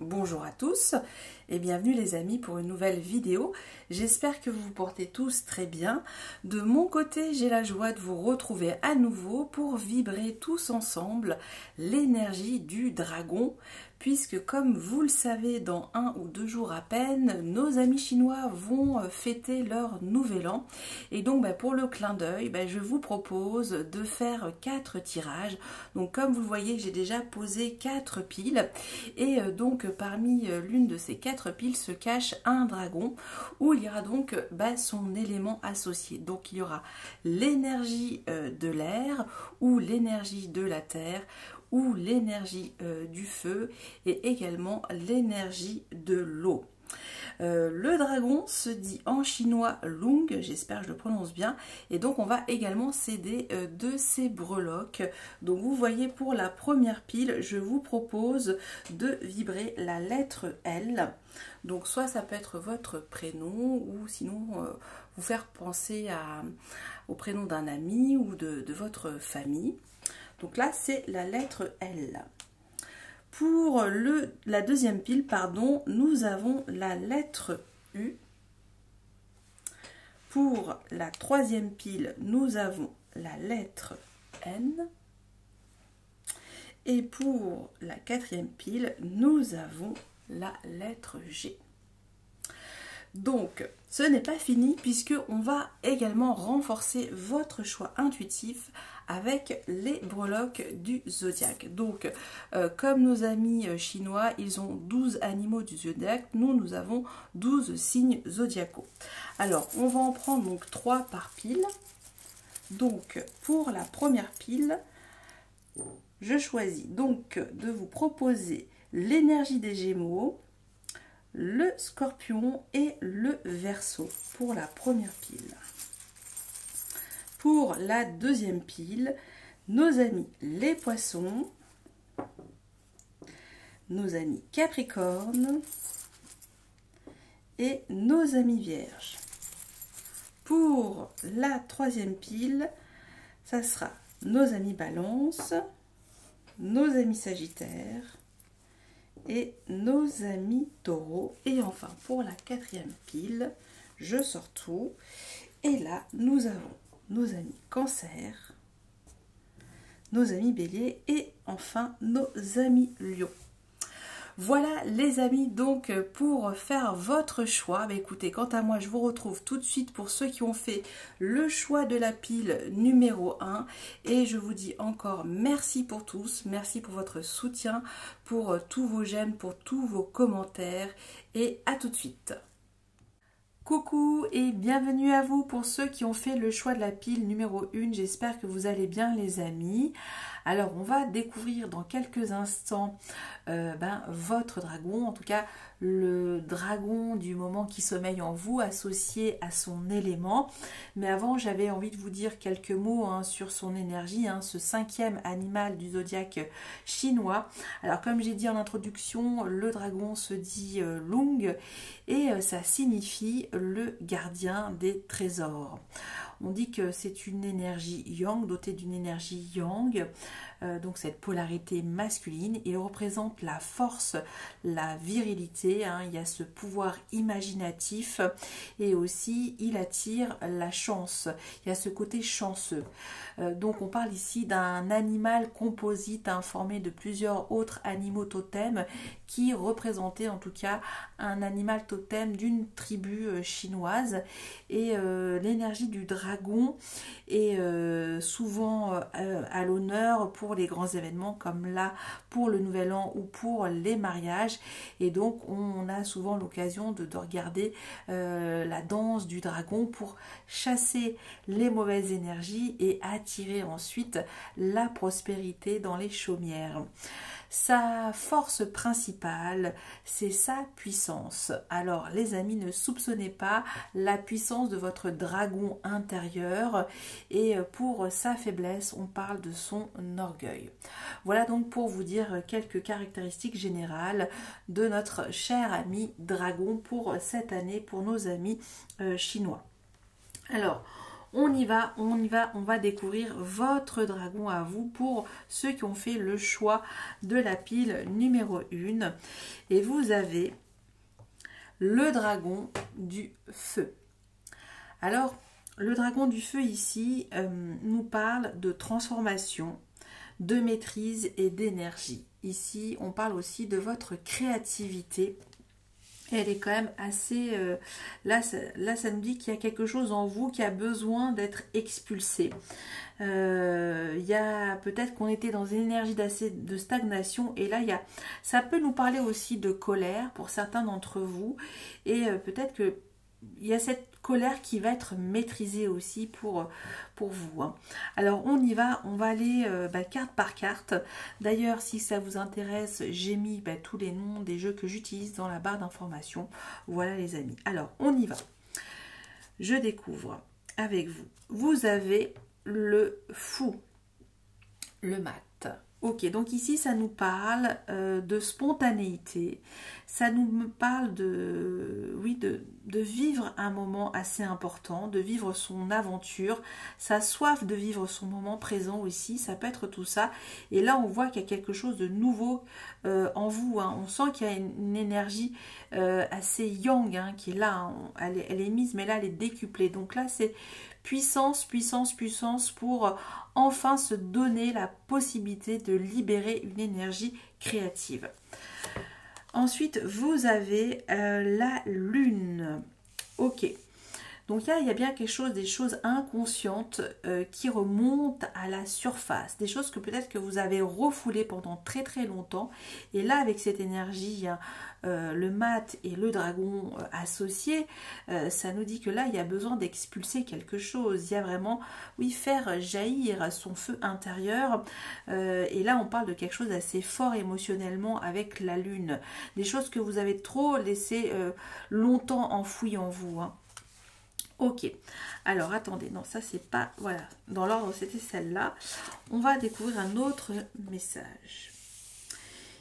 Bonjour à tous et bienvenue les amis pour une nouvelle vidéo. J'espère que vous vous portez tous très bien. De mon côté, j'ai la joie de vous retrouver à nouveau pour vibrer tous ensemble l'énergie du dragon, puisque comme vous le savez, dans 1 ou 2 jours à peine, nos amis chinois vont fêter leur nouvel an. Et donc pour le clin d'œil, je vous propose de faire 4 tirages. Donc comme vous le voyez, j'ai déjà posé 4 piles et donc parmi l'une de ces 4 piles se cache un dragon où il y aura donc son élément associé. Donc il y aura l'énergie de l'air ou l'énergie de la terre ou l'énergie du feu et également l'énergie de l'eau. Le dragon se dit en chinois Lung, j'espère que je le prononce bien, et donc on va également s'aider de ces breloques. Donc vous voyez, pour la première pile, je vous propose de vibrer la lettre L. Donc soit ça peut être votre prénom ou sinon vous faire penser au prénom d'un ami ou de votre famille. Donc là c'est la lettre L. Pour la deuxième pile, nous avons la lettre U. Pour la troisième pile, nous avons la lettre N. Et pour la quatrième pile, nous avons la lettre G. Donc, ce n'est pas fini puisque on va également renforcer votre choix intuitif avec les breloques du zodiaque. Donc, comme nos amis chinois, ils ont 12 animaux du zodiaque, nous avons 12 signes zodiacaux. Alors, on va en prendre donc 3 par pile. Donc, pour la première pile, je choisis donc de vous proposer l'énergie des Gémeaux, le Scorpion et le Verseau pour la première pile. Pour la deuxième pile, nos amis les Poissons, nos amis Capricorne et nos amis Vierges. Pour la troisième pile, ça sera nos amis Balance, nos amis Sagittaires et nos amis Taureaux. Et enfin pour la quatrième pile, je sors tout et là nous avons nos amis Cancer, nos amis Bélier et enfin nos amis Lion. Voilà les amis, donc pour faire votre choix, écoutez, quant à moi je vous retrouve tout de suite pour ceux qui ont fait le choix de la pile numéro 1 et je vous dis encore merci pour tous, merci pour votre soutien, pour tous vos j'aime, pour tous vos commentaires et à tout de suite. Coucou et bienvenue à vous pour ceux qui ont fait le choix de la pile numéro 1, j'espère que vous allez bien les amis. Alors on va découvrir dans quelques instants votre dragon, en tout cas le dragon du moment qui sommeille en vous associé à son élément. Mais avant j'avais envie de vous dire quelques mots sur son énergie, ce 5e animal du zodiaque chinois. Alors comme j'ai dit en introduction, le dragon se dit Lung et ça signifie le gardien des trésors. On dit que c'est une énergie yang, dotée d'une énergie yang, donc cette polarité masculine. Il représente la force, la virilité, il y a ce pouvoir imaginatif et aussi il attire la chance, il y a ce côté chanceux. Donc on parle ici d'un animal composite formé de plusieurs autres animaux totems qui représentaient en tout cas un animal totem d'une tribu chinoise. Et l'énergie du dragon est souvent à l'honneur pour les grands événements comme là pour le nouvel an ou pour les mariages, et donc on a souvent l'occasion de regarder la danse du dragon pour chasser les mauvaises énergies et attirer ensuite la prospérité dans les chaumières. Sa force principale, c'est sa puissance. Alors les amis, ne soupçonnez pas la puissance de votre dragon intérieur, et pour sa faiblesse, on parle de son orgueil. Voilà donc pour vous dire quelques caractéristiques générales de notre cher ami dragon pour cette année, pour nos amis chinois. Alors, On y va, on y va, on va découvrir votre dragon à vous pour ceux qui ont fait le choix de la pile numéro 1. Et vous avez le dragon du feu. Alors, le dragon du feu ici nous parle de transformation, de maîtrise et d'énergie. Ici, on parle aussi de votre créativité. Elle est quand même assez... là, ça nous dit qu'il y a quelque chose en vous qui a besoin d'être expulsé. Il y a peut-être qu'on était dans une énergie de stagnation. Et là, ça peut nous parler aussi de colère pour certains d'entre vous. Et peut-être que il y a cette colère qui va être maîtrisée aussi pour vous. Hein. Alors on y va, on va aller carte par carte. D'ailleurs, si ça vous intéresse, j'ai mis tous les noms des jeux que j'utilise dans la barre d'information. Voilà les amis. Alors on y va. Je découvre avec vous. Vous avez le fou, le mat. Ok, donc ici ça nous parle de spontanéité, ça nous parle de vivre un moment assez important, de vivre son aventure, sa soif de vivre son moment présent aussi, ça peut être tout ça. Et là on voit qu'il y a quelque chose de nouveau en vous, hein. On sent qu'il y a une énergie assez yang qui est là, hein. Elle est mise mais là elle est décuplée. Donc là c'est puissance, puissance, puissance pour enfin se donner la possibilité de libérer une énergie créative. Ensuite, vous avez la lune. Ok. Donc là, il y a bien quelque chose, des choses inconscientes qui remontent à la surface. Des choses que peut-être que vous avez refoulées pendant très très longtemps. Et là, avec cette énergie, le mat et le dragon associés, ça nous dit que là, il y a besoin d'expulser quelque chose. Il y a vraiment, oui, faire jaillir son feu intérieur. Et là, on parle de quelque chose d'assez fort émotionnellement avec la lune. Des choses que vous avez trop laissées longtemps enfouies en vous, hein. Ok, alors attendez, non ça c'est pas, voilà, dans l'ordre c'était celle-là. On va découvrir un autre message.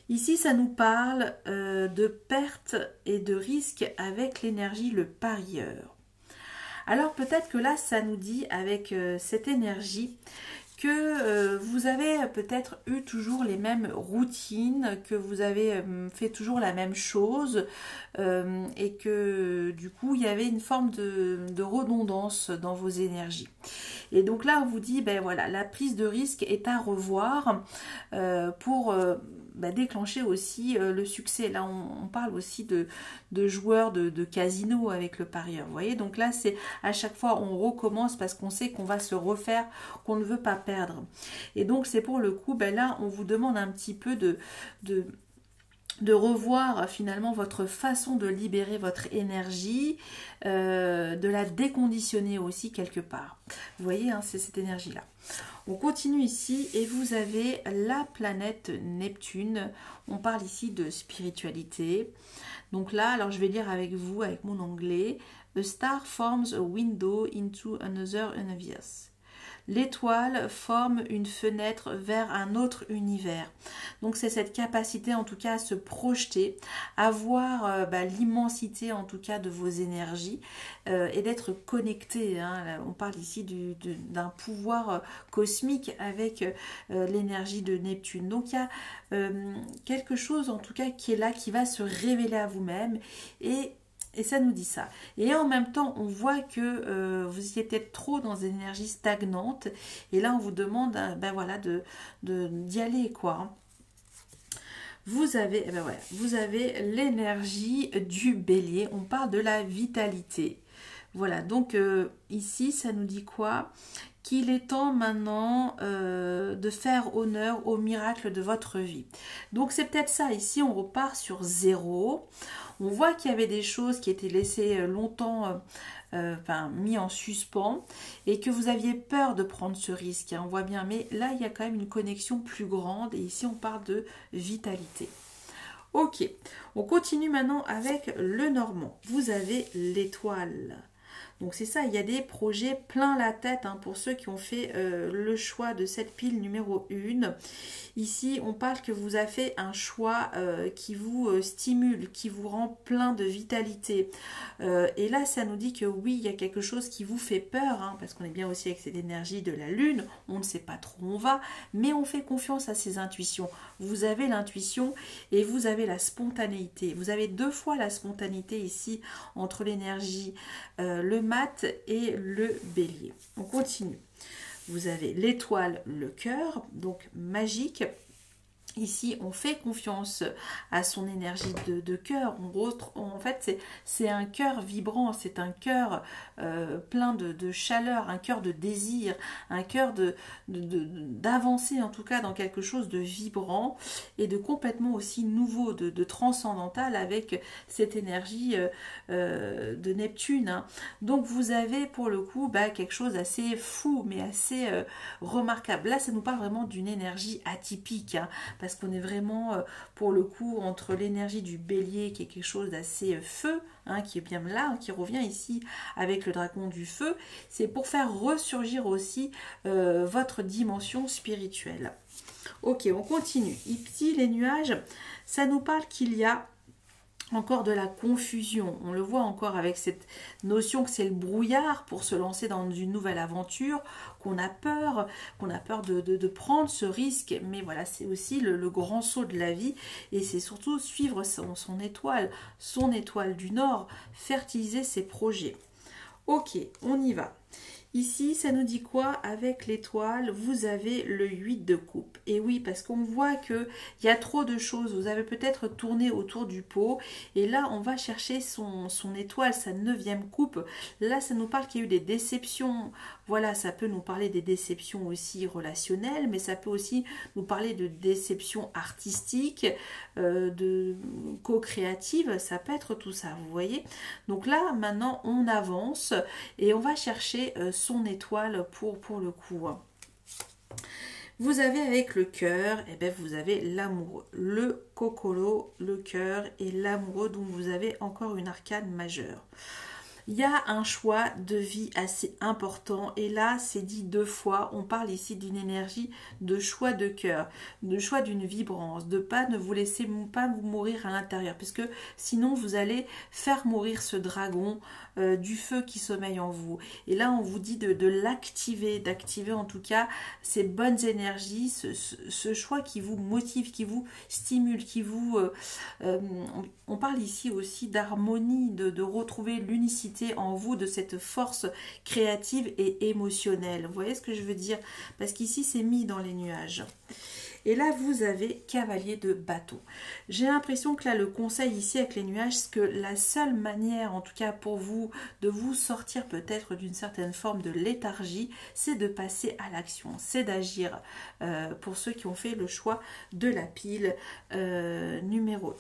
Ici ça nous parle de perte et de risque avec l'énergie le parieur. Alors peut-être que là ça nous dit avec cette énergie que vous avez peut-être eu toujours les mêmes routines, que vous avez fait toujours la même chose et que du coup il y avait une forme de redondance dans vos énergies. Et donc là on vous dit, ben voilà, la prise de risque est à revoir pour déclencher aussi le succès. Là on parle aussi de joueurs de casino avec le parieur, vous voyez. Donc là c'est à chaque fois on recommence parce qu'on sait qu'on va se refaire, qu'on ne veut pas perdre. Et donc c'est pour le coup, là on vous demande un petit peu de revoir finalement votre façon de libérer votre énergie, de la déconditionner aussi quelque part. Vous voyez, hein, c'est cette énergie-là. On continue ici et vous avez la planète Neptune. On parle ici de spiritualité. Donc là, alors je vais lire avec vous, avec mon anglais. A star forms a window into another universe. L'étoile forme une fenêtre vers un autre univers. Donc c'est cette capacité en tout cas à se projeter, à voir l'immensité en tout cas de vos énergies et d'être connecté. Hein. On parle ici d'un pouvoir cosmique avec l'énergie de Neptune. Donc il y a quelque chose en tout cas qui est là, qui va se révéler à vous-même et ça nous dit ça. Et en même temps, on voit que vous étiez peut-être trop dans une énergie stagnante. Et là, on vous demande d'y aller, quoi. Vous avez, vous avez l'énergie du bélier. On parle de la vitalité. Voilà, donc ici, ça nous dit quoi? Qu'il est temps maintenant de faire honneur au miracle de votre vie. Donc c'est peut-être ça, ici on repart sur 0. On voit qu'il y avait des choses qui étaient laissées longtemps mis en suspens et que vous aviez peur de prendre ce risque, hein, on voit bien, mais là il y a quand même une connexion plus grande et ici on parle de vitalité. Ok, on continue maintenant avec le normand. Vous avez l'étoile. Donc c'est ça, il y a des projets plein la tête hein, pour ceux qui ont fait le choix de cette pile numéro 1. Ici, on parle que vous avez fait un choix qui vous stimule, qui vous rend plein de vitalité. Et là, ça nous dit que oui, il y a quelque chose qui vous fait peur, hein, parce qu'on est bien aussi avec cette énergie de la lune, on ne sait pas trop où on va, mais on fait confiance à ses intuitions. Vous avez l'intuition et vous avez la spontanéité. Vous avez 2 fois la spontanéité ici entre l'énergie, le mat et le bélier. On continue. Vous avez l'étoile, le cœur, donc magique. Ici, on fait confiance à son énergie de cœur. En fait, c'est un cœur vibrant, c'est un cœur plein de chaleur, un cœur de désir, un cœur d'avancer en tout cas dans quelque chose de vibrant et de complètement aussi nouveau, de transcendantal avec cette énergie de Neptune. Hein. Donc, vous avez pour le coup quelque chose d'assez fou, mais assez remarquable. Là, ça nous parle vraiment d'une énergie atypique. Hein, parce qu'on est vraiment pour le coup entre l'énergie du bélier qui est quelque chose d'assez feu, hein, qui est bien là, hein, qui revient ici avec le dragon du feu, c'est pour faire ressurgir aussi votre dimension spirituelle. Ok, on continue. Ici, les nuages, ça nous parle qu'il y a encore de la confusion. On le voit encore avec cette notion que c'est le brouillard pour se lancer dans une nouvelle aventure, qu'on a peur de prendre ce risque. Mais voilà, c'est aussi le grand saut de la vie et c'est surtout suivre son étoile du Nord, fertiliser ses projets. Ok, on y va. Ici, ça nous dit quoi? Avec l'étoile, vous avez le 8 de coupe. Et oui, parce qu'on voit qu'il y a trop de choses. Vous avez peut-être tourné autour du pot. Et là, on va chercher son étoile, sa 9e coupe. Là, ça nous parle qu'il y a eu des déceptions. Voilà, ça peut nous parler des déceptions aussi relationnelles, mais ça peut aussi nous parler de déceptions artistiques, de co-créatives. Ça peut être tout ça, vous voyez. Donc là, maintenant, on avance et on va chercher son étoile pour le coup. Vous avez avec le cœur, et bien vous avez l'amoureux, le cocolo, le cœur et l'amoureux, dont vous avez encore une arcane majeure. Il y a un choix de vie assez important et là c'est dit 2 fois, on parle ici d'une énergie de choix de cœur, de choix d'une vibrance, de ne vous laisser pas vous mourir à l'intérieur puisque sinon vous allez faire mourir ce dragon du feu qui sommeille en vous. Et là on vous dit de l'activer, d'activer en tout cas ces bonnes énergies, ce choix qui vous motive, qui vous stimule, qui vous... on parle ici aussi d'harmonie, de retrouver l'unicité en vous, de cette force créative et émotionnelle. Vous voyez ce que je veux dire? Parce qu'ici c'est mis dans les nuages. Et là, vous avez cavalier de bâton. J'ai l'impression que là, le conseil ici avec les nuages, c'est que la seule manière, en tout cas pour vous, de vous sortir peut-être d'une certaine forme de léthargie, c'est de passer à l'action, c'est d'agir. Pour ceux qui ont fait le choix de la pile numéro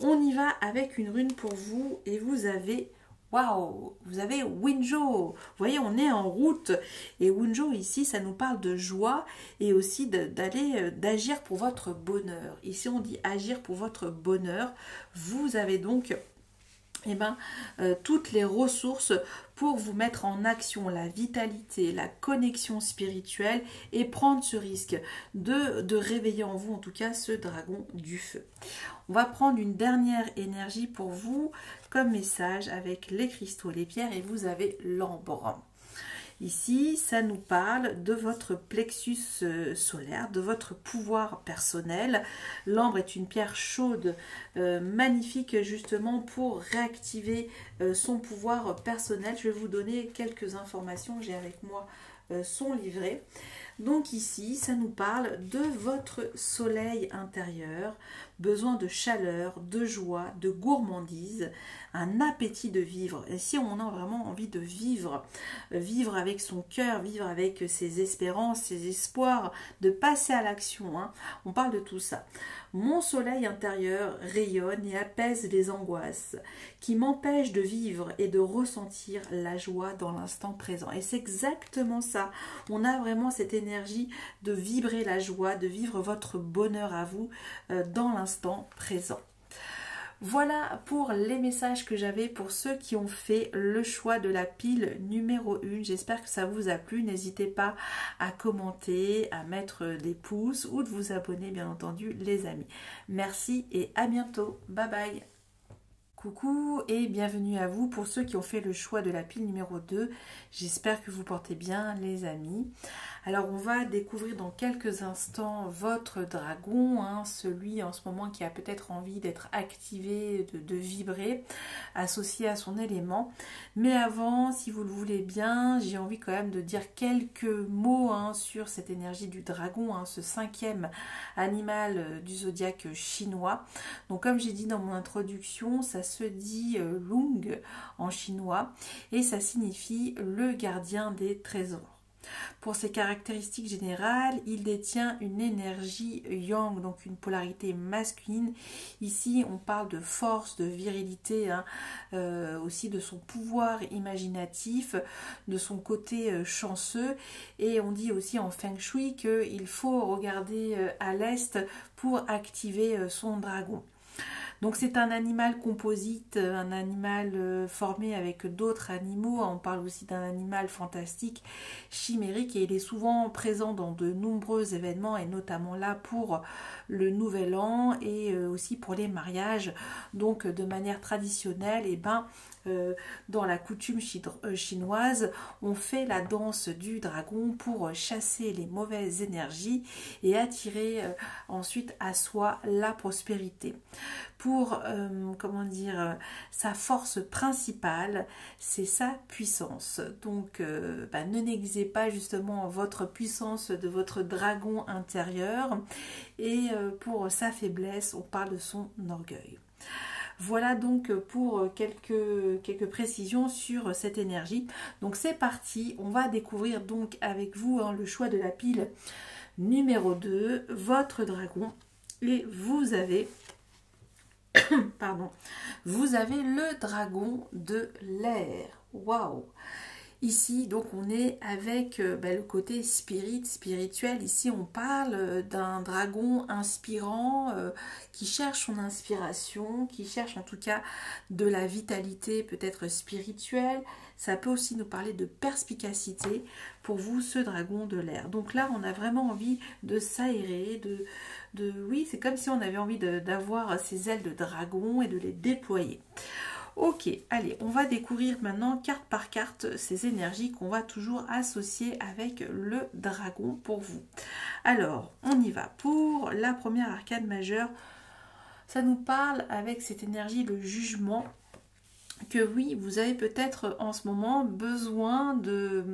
1. On y va avec une rune pour vous et vous avez... Waouh, vous avez Winjo. Vous voyez, on est en route. Et Winjo, ici, ça nous parle de joie et aussi d'agir pour votre bonheur. Ici, on dit agir pour votre bonheur. Vous avez donc toutes les ressources pour vous mettre en action, la vitalité, la connexion spirituelle et prendre ce risque de réveiller en vous en tout cas ce dragon du feu. On va prendre une dernière énergie pour vous comme message avec les cristaux, les pierres et vous avez l'ambre. Ici, ça nous parle de votre plexus solaire, de votre pouvoir personnel. L'ambre est une pierre chaude, magnifique justement pour réactiver son pouvoir personnel. Je vais vous donner quelques informations, j'ai avec moi son livret. Donc ici, ça nous parle de votre soleil intérieur, besoin de chaleur, de joie, de gourmandise, un appétit de vivre. Et si on a vraiment envie de vivre, vivre avec son cœur, vivre avec ses espérances, ses espoirs, de passer à l'action, hein, on parle de tout ça. Mon soleil intérieur rayonne et apaise les angoisses qui m'empêchent de vivre et de ressentir la joie dans l'instant présent. Et c'est exactement ça. On a vraiment cette énergie de vibrer la joie, de vivre votre bonheur à vous dans l'instant présent. Voilà pour les messages que j'avais pour ceux qui ont fait le choix de la pile numéro 1. J'espère que ça vous a plu. N'hésitez pas à commenter, à mettre des pouces ou de vous abonner, bien entendu, les amis. Merci et à bientôt. Bye bye. Coucou et bienvenue à vous pour ceux qui ont fait le choix de la pile numéro 2. J'espère que vous portez bien, les amis. Alors on va découvrir dans quelques instants votre dragon, celui en ce moment qui a peut-être envie d'être activé, de vibrer, associé à son élément. Mais avant, si vous le voulez bien, j'ai envie quand même de dire quelques mots sur cette énergie du dragon, ce 5e animal du zodiaque chinois. Donc comme j'ai dit dans mon introduction, ça se dit Lung en chinois et ça signifie le gardien des trésors. Pour ses caractéristiques générales, il détient une énergie yang, donc une polarité masculine. Ici, on parle de force, de virilité, aussi de son pouvoir imaginatif, de son côté chanceux. Et on dit aussi en Feng Shui qu'il faut regarder à l'est pour activer son dragon. Donc c'est un animal composite, un animal formé avec d'autres animaux. On parle aussi d'un animal fantastique, chimérique, et il est souvent présent dans de nombreux événements, et notamment là pour le Nouvel An et aussi pour les mariages. Donc de manière traditionnelle, dans la coutume chinoise, on fait la danse du dragon pour chasser les mauvaises énergies et attirer ensuite à soi la prospérité. Pour, sa force principale, c'est sa puissance. Donc, ne négligez pas justement votre puissance de votre dragon intérieur. Et pour sa faiblesse, on parle de son orgueil. Voilà donc pour quelques précisions sur cette énergie. Donc c'est parti, on va découvrir donc avec vous le choix de la pile numéro 2, votre dragon. Et vous avez vous avez le dragon de l'air. Waouh! Ici, donc, on est avec le côté spirituel. Ici, on parle d'un dragon inspirant qui cherche son inspiration, qui cherche en tout cas de la vitalité peut-être spirituelle. Ça peut aussi nous parler de perspicacité pour vous, ce dragon de l'air. Donc là, on a vraiment envie de s'aérer, oui, c'est comme si on avait envie d'avoir ces ailes de dragon et de les déployer. Ok, allez, on va découvrir maintenant carte par carte ces énergies qu'on va toujours associer avec le dragon pour vous. Alors, on y va. Pour la première arcane majeure, ça nous parle avec cette énergie, le jugement, que oui, vous avez peut-être en ce moment besoin de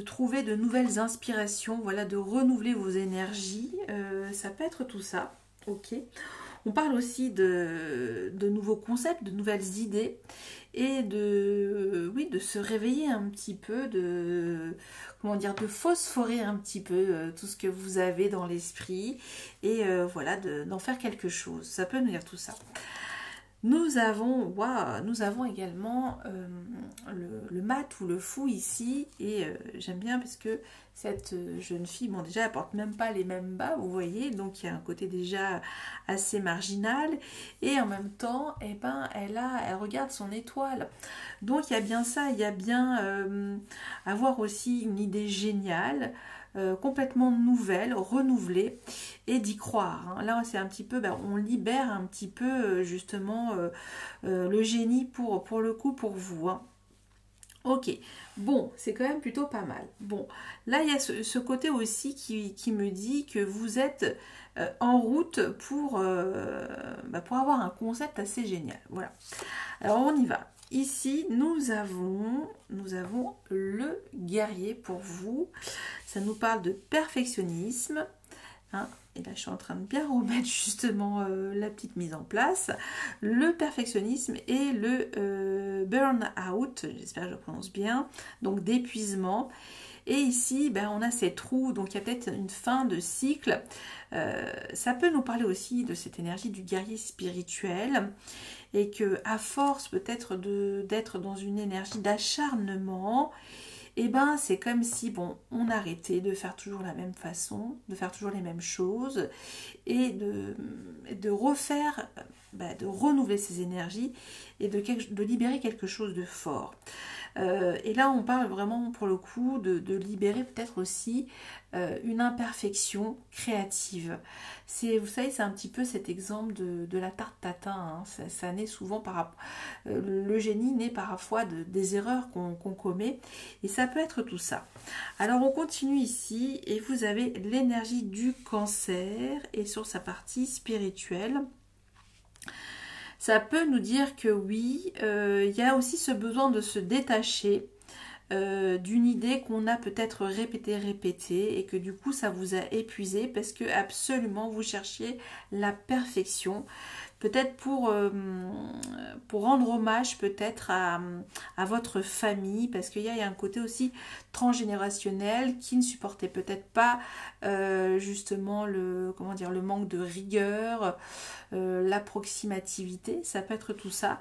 trouver de nouvelles inspirations, voilà, de renouveler vos énergies. Ça peut être tout ça, ok. On parle aussi de nouveaux concepts, de nouvelles idées et de se réveiller un petit peu, de phosphorer un petit peu tout ce que vous avez dans l'esprit et d'en faire quelque chose. Ça peut nous dire tout ça. Nous avons également le mat ou le fou ici, et j'aime bien parce que cette jeune fille, déjà elle porte même pas les mêmes bas, vous voyez, donc il y a un côté déjà assez marginal, et en même temps, elle regarde son étoile. Donc il y a bien ça, il y a bien avoir aussi une idée géniale, complètement nouvelle, renouvelée, et d'y croire. Là, c'est un petit peu, on libère un petit peu justement le génie pour le coup, pour vous. Ok, bon, c'est quand même plutôt pas mal. Bon, là, il y a ce côté aussi qui me dit que vous êtes en route pour avoir un concept assez génial. Voilà. Alors, on y va. Ici, nous avons le guerrier pour vous. Ça nous parle de perfectionnisme. Et là, je suis en train de bien remettre justement la petite mise en place. Le perfectionnisme et le burn-out, j'espère que je le prononce bien, donc d'épuisement. Et ici, on a cette roue, donc il y a peut-être une fin de cycle. Ça peut nous parler aussi de cette énergie du guerrier spirituel, et que à force peut-être d'être dans une énergie d'acharnement, c'est comme si on arrêtait de faire toujours la même façon, de faire toujours les mêmes choses, et de refaire de renouveler ses énergies et de libérer quelque chose de fort. Et là, on parle vraiment pour le coup de libérer peut-être aussi une imperfection créative. Vous savez, c'est un petit peu cet exemple de la tarte tatin. Hein. Ça naît souvent le génie naît parfois des erreurs qu'on commet. Et ça peut être tout ça. Alors, on continue ici et vous avez l'énergie du Cancer et sur sa partie spirituelle. Ça peut nous dire que oui, il y a aussi ce besoin de se détacher d'une idée qu'on a peut-être répétée et que du coup ça vous a épuisé parce que absolument vous cherchiez la perfection. Peut-être pour rendre hommage peut-être à votre famille, parce qu'il y a un côté aussi transgénérationnel qui ne supportait peut-être pas justement le manque de rigueur, l'approximativité, ça peut être tout ça.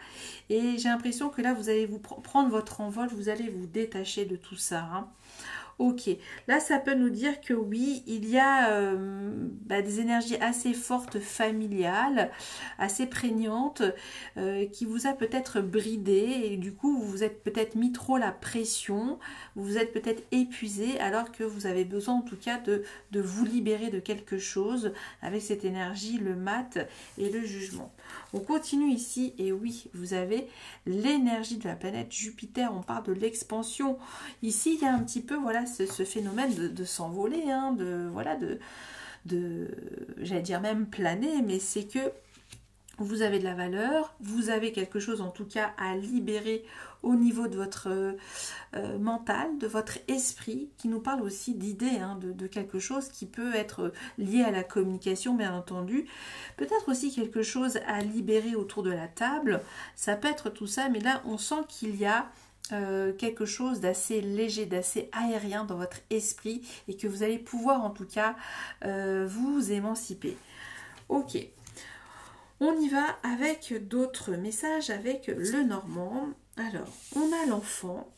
Et j'ai l'impression que là vous allez vous prendre votre envol, vous allez vous détacher de tout ça. Hein. Ok, là ça peut nous dire que oui, il y a des énergies assez fortes familiales, assez prégnantes, qui vous a peut-être bridé et du coup vous vous êtes peut-être mis trop la pression, vous vous êtes peut-être épuisé alors que vous avez besoin en tout cas de vous libérer de quelque chose avec cette énergie, le mat et le jugement. On continue ici et oui, vous avez l'énergie de la planète Jupiter, on parle de l'expansion. Ici, il y a un petit peu voilà ce phénomène de s'envoler, hein, j'allais dire même planer, mais c'est que vous avez de la valeur, vous avez quelque chose en tout cas à libérer au niveau de votre mental, de votre esprit, qui nous parle aussi d'idées, hein, de quelque chose qui peut être lié à la communication, bien entendu. Peut-être aussi quelque chose à libérer autour de la table, ça peut être tout ça, mais là on sent qu'il y a quelque chose d'assez léger, d'assez aérien dans votre esprit et que vous allez pouvoir en tout cas vous émanciper. Ok. On y va avec d'autres messages, avec le Normand. Alors, on a l'enfant.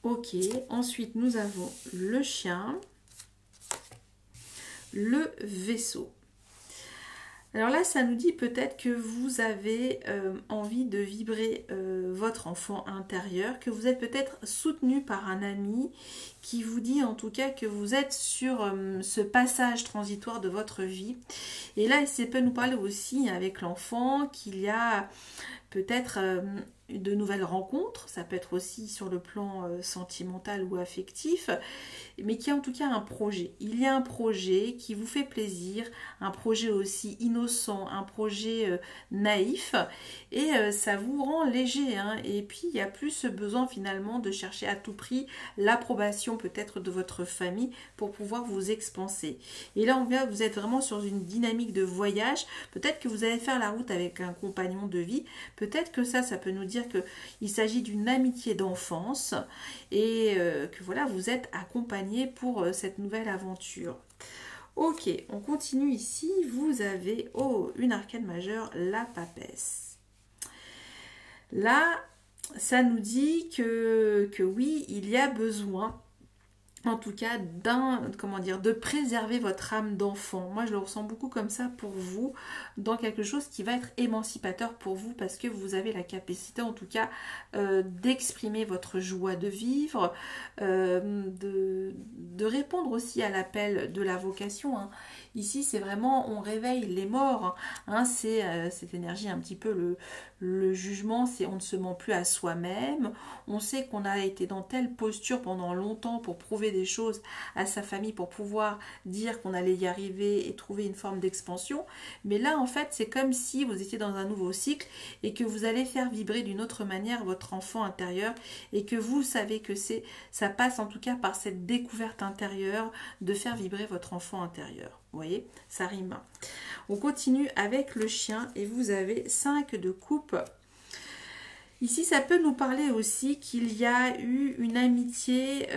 Ok. Ensuite, nous avons le chien. Le vaisseau. Alors là, ça nous dit peut-être que vous avez envie de vibrer votre enfant intérieur, que vous êtes peut-être soutenu par un ami qui vous dit en tout cas que vous êtes sur ce passage transitoire de votre vie. Et là, ça peut nous parler aussi avec l'enfant qu'il y a peut-être de nouvelles rencontres, ça peut être aussi sur le plan sentimental ou affectif, mais qui a en tout cas un projet. Il y a un projet qui vous fait plaisir, un projet aussi innocent, un projet naïf, et ça vous rend léger. Hein. Et puis, il n'y a plus ce besoin finalement de chercher à tout prix l'approbation peut-être de votre famille pour pouvoir vous expanser. Et là, on voit que vous êtes vraiment sur une dynamique de voyage. Peut-être que vous allez faire la route avec un compagnon de vie. Peut-être que ça peut nous dire qu'il s'agit d'une amitié d'enfance et que voilà, vous êtes accompagné pour cette nouvelle aventure. Ok, on continue ici. Vous avez une arcane majeure, la papesse. Là, ça nous dit que oui, il y a besoin en tout cas de préserver votre âme d'enfant. Moi je le ressens beaucoup comme ça pour vous, dans quelque chose qui va être émancipateur pour vous, parce que vous avez la capacité en tout cas d'exprimer votre joie de vivre, de répondre aussi à l'appel de la vocation. Hein. Ici c'est vraiment, on réveille les morts. Hein. C'est cette énergie un petit peu le jugement, c'est on ne se ment plus à soi-même, on sait qu'on a été dans telle posture pendant longtemps pour prouver des choses à sa famille, pour pouvoir dire qu'on allait y arriver et trouver une forme d'expansion, mais là en fait c'est comme si vous étiez dans un nouveau cycle et que vous allez faire vibrer d'une autre manière votre enfant intérieur et que vous savez que ça passe en tout cas par cette découverte intérieure de faire vibrer votre enfant intérieur. Vous voyez, ça rime. On continue avec le chien et vous avez 5 de coupe. Ici, ça peut nous parler aussi qu'il y a eu une amitié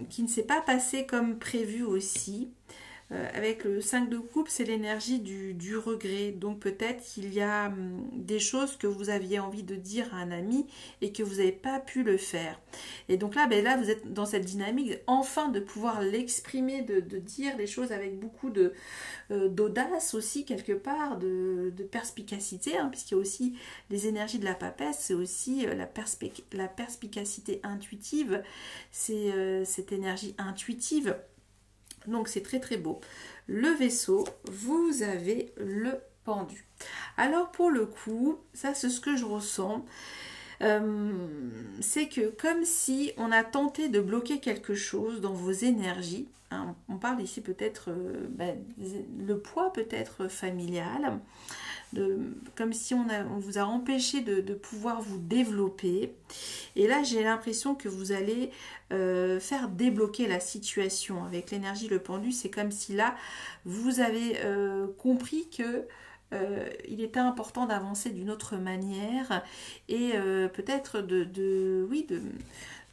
qui ne s'est pas passée comme prévu aussi. avec le 5 de coupe, c'est l'énergie du regret. Donc peut-être qu'il y a des choses que vous aviez envie de dire à un ami et que vous n'avez pas pu le faire. Et donc là, ben là, vous êtes dans cette dynamique enfin de pouvoir l'exprimer, de dire les choses avec beaucoup d'audace aussi quelque part, de perspicacité, hein, puisqu'il y a aussi les énergies de la papesse, c'est aussi la perspicacité intuitive, c'est cette énergie intuitive. Donc c'est très très beau. Le vaisseau, vous avez le pendu. Alors pour le coup, ça c'est ce que je ressens. C'est que comme si on a tenté de bloquer quelque chose dans vos énergies, hein, on parle ici peut-être le poids peut-être familial, comme si on vous a empêché de pouvoir vous développer. Et là, j'ai l'impression que vous allez faire débloquer la situation. Avec l'énergie, le pendu, c'est comme si là, vous avez compris que il était important d'avancer d'une autre manière et peut-être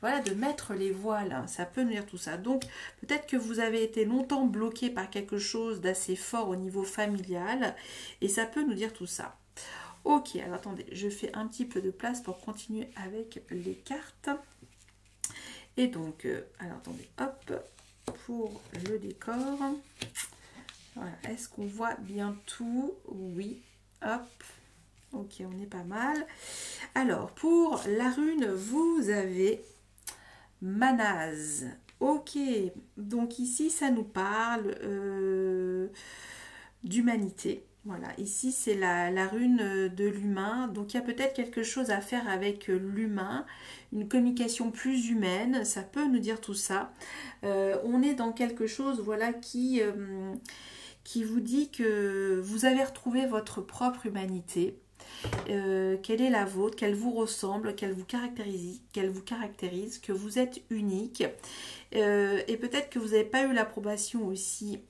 voilà, de mettre les voiles, ça peut nous dire tout ça. Donc peut-être que vous avez été longtemps bloqué par quelque chose d'assez fort au niveau familial et ça peut nous dire tout ça. Ok, alors attendez, je fais un petit peu de place pour continuer avec les cartes. Et donc, alors attendez, hop, pour le décor. Voilà, est-ce qu'on voit bien tout? Oui, hop. Ok, on est pas mal. Alors, pour la rune, vous avez Manaz. Ok, donc ici, ça nous parle d'humanité. Voilà, ici, c'est la rune de l'humain. Donc, il y a peut-être quelque chose à faire avec l'humain, une communication plus humaine. Ça peut nous dire tout ça. On est dans quelque chose, voilà, qui vous dit que vous avez retrouvé votre propre humanité. Quelle est la vôtre, qu'elle vous ressemble, qu'elle vous caractérise, que vous êtes unique. Et peut-être que vous n'avez pas eu l'approbation aussi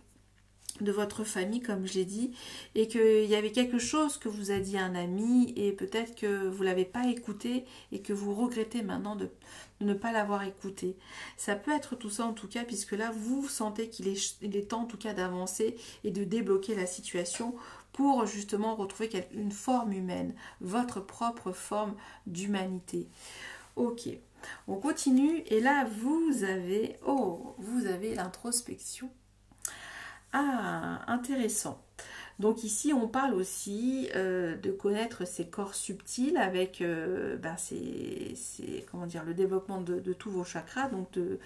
de votre famille, comme je l'ai dit, et qu'il y avait quelque chose que vous a dit un ami, et peut-être que vous ne l'avez pas écouté, et que vous regrettez maintenant de ne pas l'avoir écouté. Ça peut être tout ça en tout cas, puisque là, vous sentez qu'il est temps en tout cas d'avancer et de débloquer la situation pour justement retrouver une forme humaine, votre propre forme d'humanité. Ok, on continue, et là, vous avez l'introspection. Ah, intéressant. Donc ici, on parle aussi de connaître ces corps subtils avec comment dire, le développement de tous vos chakras, donc de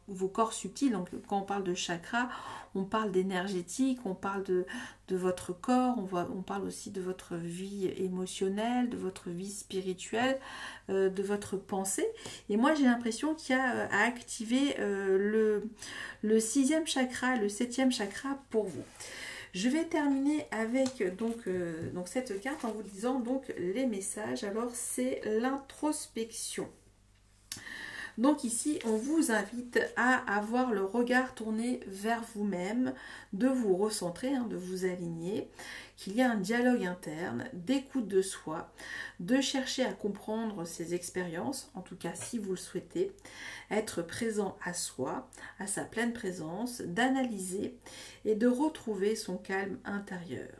vos corps subtils. Donc quand on parle de chakras, on parle d'énergétique, on parle de votre corps, on parle aussi de votre vie émotionnelle, de votre vie spirituelle, de votre pensée. Et moi, j'ai l'impression qu'il y a à activer le 6e chakra, le 7e chakra pour vous. Je vais terminer avec donc cette carte en vous disant donc les messages. Alors c'est l'introspection. Donc ici, on vous invite à avoir le regard tourné vers vous-même, de vous recentrer, de vous aligner, qu'il y a un dialogue interne, d'écoute de soi, de chercher à comprendre ses expériences, en tout cas si vous le souhaitez, être présent à soi, à sa pleine présence, d'analyser et de retrouver son calme intérieur.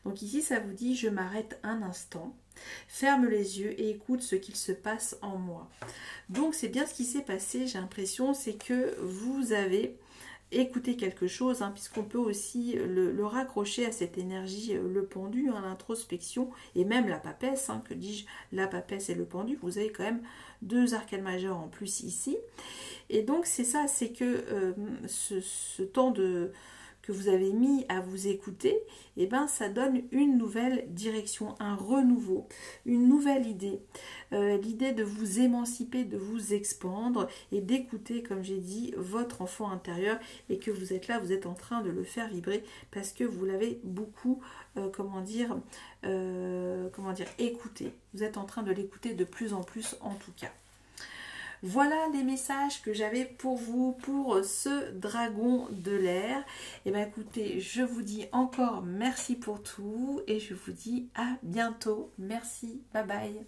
Donc ici, ça vous dit « Je m'arrête un instant ». Ferme les yeux et écoute ce qu'il se passe en moi. Donc c'est bien ce qui s'est passé, j'ai l'impression, c'est que vous avez écouté quelque chose, puisqu'on peut aussi le raccrocher à cette énergie, le pendu, l'introspection, et même la papesse, que dis-je, la papesse et le pendu, vous avez quand même 2 arcanes majeures en plus ici. Et donc c'est ça, c'est que ce temps que vous avez mis à vous écouter, et ça donne une nouvelle direction, un renouveau, une nouvelle idée. L'idée de vous émanciper, de vous expandre et d'écouter, comme j'ai dit, votre enfant intérieur, et que vous êtes là, vous êtes en train de le faire vibrer parce que vous l'avez beaucoup, écouté. Vous êtes en train de l'écouter de plus en plus en tout cas. Voilà les messages que j'avais pour vous pour ce dragon de l'air. Et bien écoutez, je vous dis encore merci pour tout et je vous dis à bientôt. Merci, bye bye.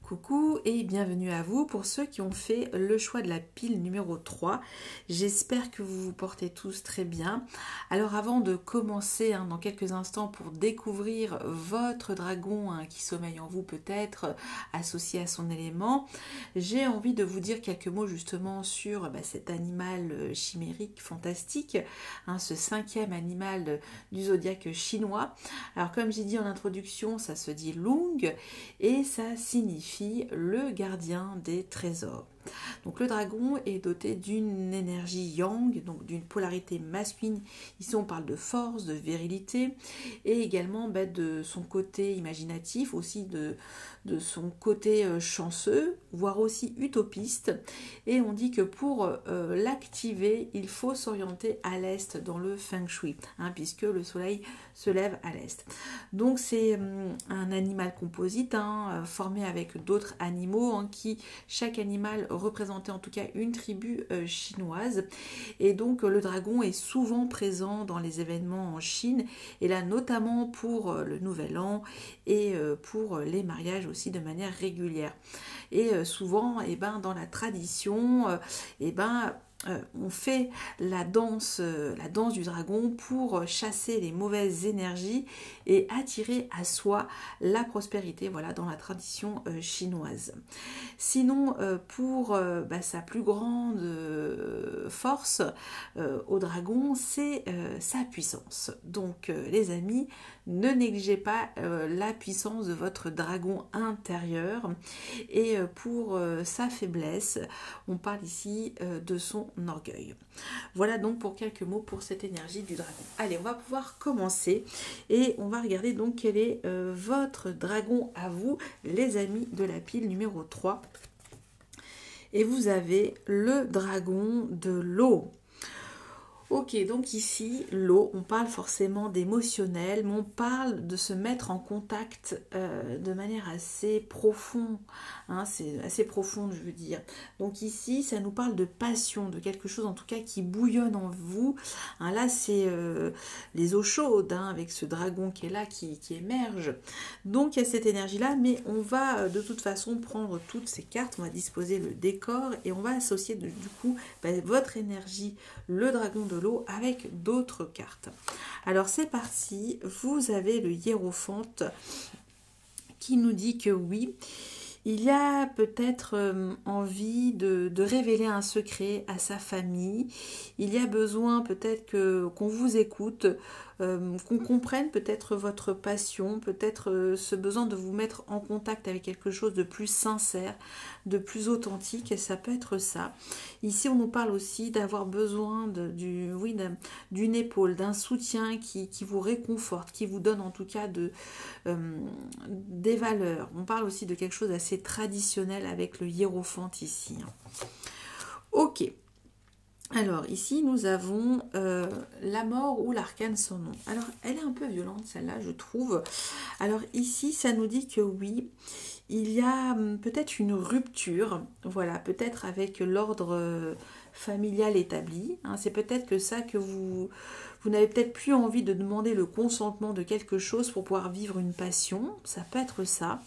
Coucou et bienvenue à vous pour ceux qui ont fait le choix de la pile numéro 3. J'espère que vous vous portez tous très bien. Alors avant de commencer dans quelques instants pour découvrir votre dragon qui sommeille en vous peut-être associé à son élément, j'ai envie de vous dire quelques mots justement sur cet animal chimérique fantastique, ce 5e animal du zodiaque chinois. Alors comme j'ai dit en introduction, ça se dit Lung et ça signifie le gardien des trésors. Donc le dragon est doté d'une énergie yang, donc d'une polarité masculine. Ici on parle de force, de virilité et également de son côté imaginatif, aussi de son côté chanceux, voire aussi utopiste. Et on dit que pour l'activer, il faut s'orienter à l'est dans le feng shui, puisque le soleil se lève à l'est. Donc c'est un animal composite formé avec d'autres animaux qui, chaque animal représentait en tout cas une tribu chinoise. Et donc le dragon est souvent présent dans les événements en Chine, et là notamment pour le Nouvel An et pour les mariages aussi de manière régulière. Et souvent, dans la tradition, on fait la danse du dragon pour chasser les mauvaises énergies et attirer à soi la prospérité, voilà, dans la tradition chinoise. Sinon, pour sa plus grande force au dragon, c'est sa puissance. Donc les amis, ne négligez pas la puissance de votre dragon intérieur, et pour sa faiblesse, on parle ici de son orgueil. Voilà donc pour quelques mots pour cette énergie du dragon. Allez, on va pouvoir commencer et on va regarder donc quel est votre dragon à vous, les amis de la pile numéro 3. Et vous avez le dragon de l'eau. Ok, donc ici, l'eau, on parle forcément d'émotionnel, mais on parle de se mettre en contact de manière assez profonde, c'est assez profonde, je veux dire. Donc ici, ça nous parle de passion, de quelque chose en tout cas qui bouillonne en vous. Là, c'est les eaux chaudes, avec ce dragon qui est là, qui émerge. Donc il y a cette énergie-là, mais on va de toute façon prendre toutes ces cartes, on va disposer le décor et on va associer du coup votre énergie, le dragon de l'eau, avec d'autres cartes. Alors c'est parti, vous avez le hiérophante qui nous dit que oui, il y a peut-être envie de révéler un secret à sa famille. Il y a besoin peut-être qu'on vous écoute, qu'on comprenne peut-être votre passion, peut-être ce besoin de vous mettre en contact avec quelque chose de plus sincère, de plus authentique, et ça peut être ça. Ici, on nous parle aussi d'avoir besoin d'une épaule, d'un soutien qui vous réconforte, qui vous donne en tout cas des valeurs. On parle aussi de quelque chose d'assez traditionnel avec le hiérophante ici. Ok. Alors ici nous avons la mort ou l'arcane sans nom. Alors elle est un peu violente celle-là, je trouve. Alors ici ça nous dit que oui, il y a peut-être une rupture, voilà, peut-être avec l'ordre familial établi. C'est peut-être que ça que vous n'avez peut-être plus envie de demander le consentement de quelque chose pour pouvoir vivre une passion. Ça peut être ça.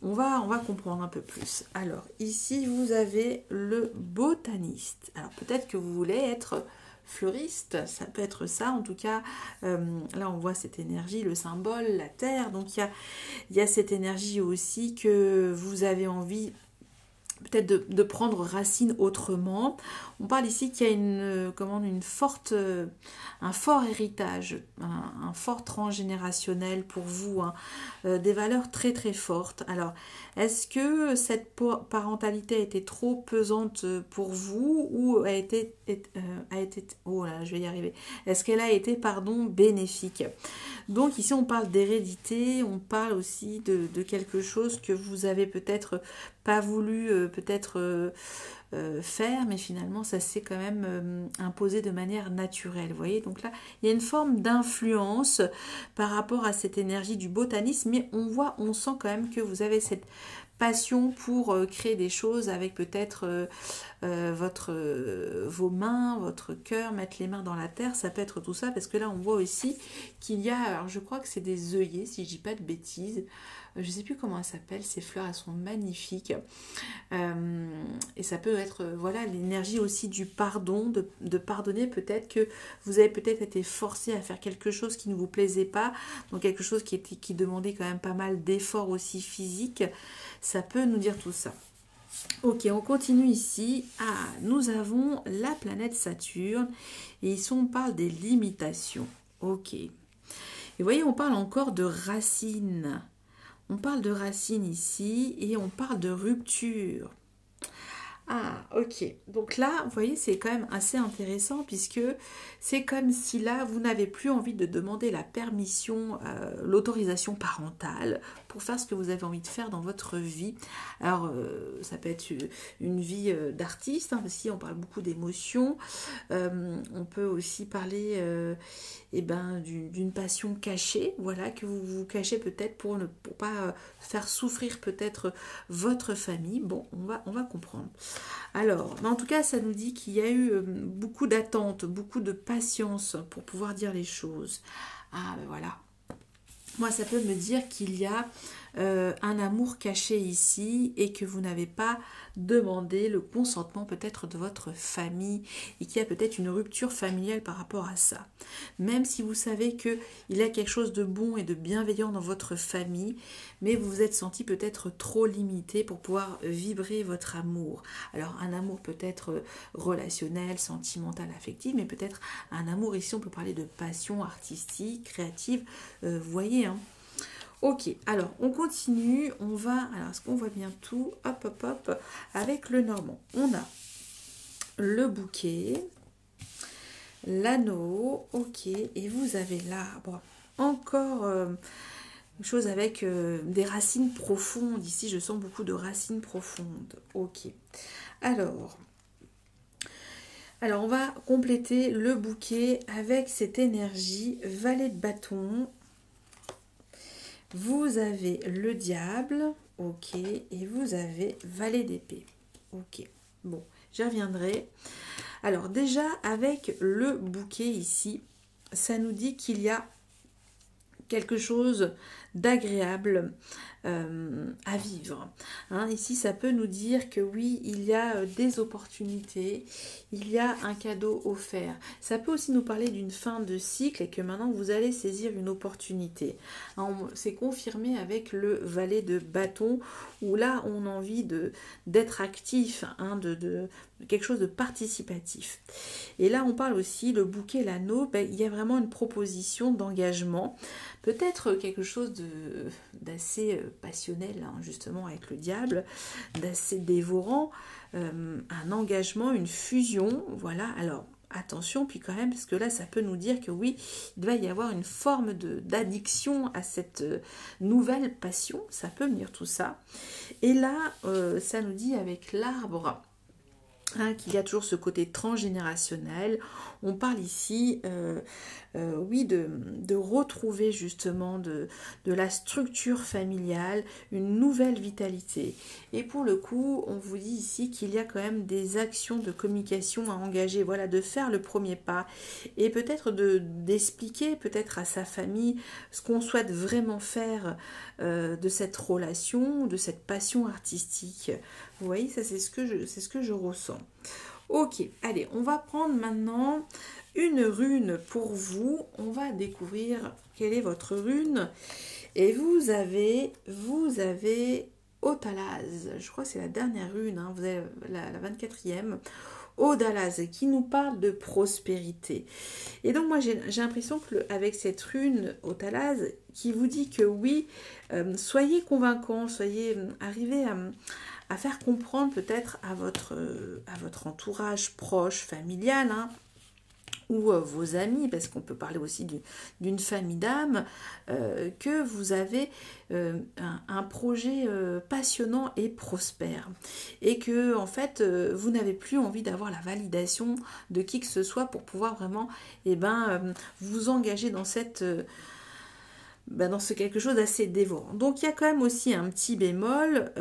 On va comprendre un peu plus. Alors, ici, vous avez le botaniste. Alors, peut-être que vous voulez être fleuriste, ça peut être ça. En tout cas, là, on voit cette énergie, le symbole, la terre. Donc, il y a cette énergie aussi que vous avez envie peut-être de prendre racine autrement. On parle ici qu'il y a un fort héritage, un fort transgénérationnel pour vous, des valeurs très très fortes. Alors, est-ce que cette parentalité a été trop pesante pour vous ou est-ce qu'elle a été bénéfique? Donc ici on parle d'hérédité, on parle aussi de quelque chose que vous avez peut-être pas voulu faire, mais finalement ça s'est quand même imposé de manière naturelle, vous voyez. Donc là il y a une forme d'influence par rapport à cette énergie du botanisme, mais on sent quand même que vous avez cette passion pour créer des choses avec peut-être vos mains, votre cœur, mettre les mains dans la terre, ça peut être tout ça, parce que là on voit aussi qu'il y a, alors je crois que c'est des œillets, si je dis pas de bêtises, je sais plus comment elles s'appellent, ces fleurs, elles sont magnifiques, et ça peut être, voilà, l'énergie aussi du pardon, de pardonner, peut-être que vous avez peut-être été forcé à faire quelque chose qui ne vous plaisait pas, donc quelque chose qui demandait quand même pas mal d'efforts aussi physiques, ça peut nous dire tout ça. Ok, on continue ici. Ah, nous avons la planète Saturne et ici on parle des limitations. Ok. Et vous voyez, on parle encore de racines. On parle de racines ici et on parle de rupture. Ah, ok. Donc là, vous voyez, c'est quand même assez intéressant puisque c'est comme si là, vous n'avez plus envie de demander la permission, l'autorisation parentale pour faire ce que vous avez envie de faire dans votre vie. Alors, ça peut être une vie d'artiste, hein, parce qu'ici, on parle beaucoup d'émotions. On peut aussi parler d'une passion cachée, voilà, que vous vous cachez peut-être pour ne pas faire souffrir peut-être votre famille. Bon, on va comprendre. Alors, mais en tout cas, ça nous dit qu'il y a eu beaucoup d'attentes, beaucoup de patience pour pouvoir dire les choses. Ah, ben voilà. Moi, ça peut me dire qu'il y a un amour caché ici et que vous n'avez pas demandé le consentement peut-être de votre famille et qu'il y a peut-être une rupture familiale par rapport à ça. Même si vous savez qu'il y a quelque chose de bon et de bienveillant dans votre famille, mais vous vous êtes senti peut-être trop limité pour pouvoir vibrer votre amour. Alors un amour peut-être relationnel, sentimental, affectif, mais peut-être un amour ici, on peut parler de passion artistique, créative, vous voyez, hein. Ok, alors on continue, on va, alors est-ce qu'on voit bien tout? Hop, hop, hop, avec le normand. On a le bouquet, l'anneau, ok, et vous avez l'arbre. Encore une chose avec des racines profondes. Ici, je sens beaucoup de racines profondes. Ok, alors on va compléter le bouquet avec cette énergie valet de bâton. Vous avez le diable, ok, et vous avez valet d'épée, ok. Bon, j'y reviendrai. Alors déjà, avec le bouquet ici, ça nous dit qu'il y a quelque chose d'agréable à vivre. Hein, ici, ça peut nous dire que oui, il y a des opportunités, il y a un cadeau offert. Ça peut aussi nous parler d'une fin de cycle et que maintenant vous allez saisir une opportunité. Hein, c'est confirmé avec le valet de bâton où là, on a envie d'être actif, hein, de quelque chose de participatif. Et là, on parle aussi, le bouquet, l'anneau, ben, il y a vraiment une proposition d'engagement. Peut-être quelque chose d'assez passionnel, hein, justement, avec le diable, d'assez dévorant, un engagement, une fusion, voilà. Alors, attention, puis quand même, parce que là, ça peut nous dire que oui, il va y avoir une forme d'addiction à cette nouvelle passion, ça peut venir tout ça. Et là, ça nous dit avec l'arbre, hein, qu'il y a toujours ce côté transgénérationnel. On parle ici, oui, de retrouver justement de la structure familiale, une nouvelle vitalité. Et pour le coup, on vous dit ici qu'il y a quand même des actions de communication à engager, voilà, de faire le premier pas et peut-être d'expliquer peut-être à sa famille ce qu'on souhaite vraiment faire de cette relation, de cette passion artistique. Vous voyez, ça c'est ce que je ressens. Ok, allez, on va prendre maintenant une rune pour vous. On va découvrir quelle est votre rune. Et vous avez Audalaz. Je crois que c'est la dernière rune, hein. Vous avez la 24e. Audalaz, qui nous parle de prospérité. Et donc moi j'ai l'impression qu'avec cette rune Audalaz, qui vous dit que oui, soyez convaincants, soyez arrivés à faire comprendre peut-être à votre entourage proche, familial, hein, ou vos amis, parce qu'on peut parler aussi d'une famille d'âme, que vous avez un projet passionnant et prospère. Et que, en fait, vous n'avez plus envie d'avoir la validation de qui que ce soit pour pouvoir vraiment vous engager dans cette dans ce quelque chose d'assez dévorant. Donc il y a quand même aussi un petit bémol,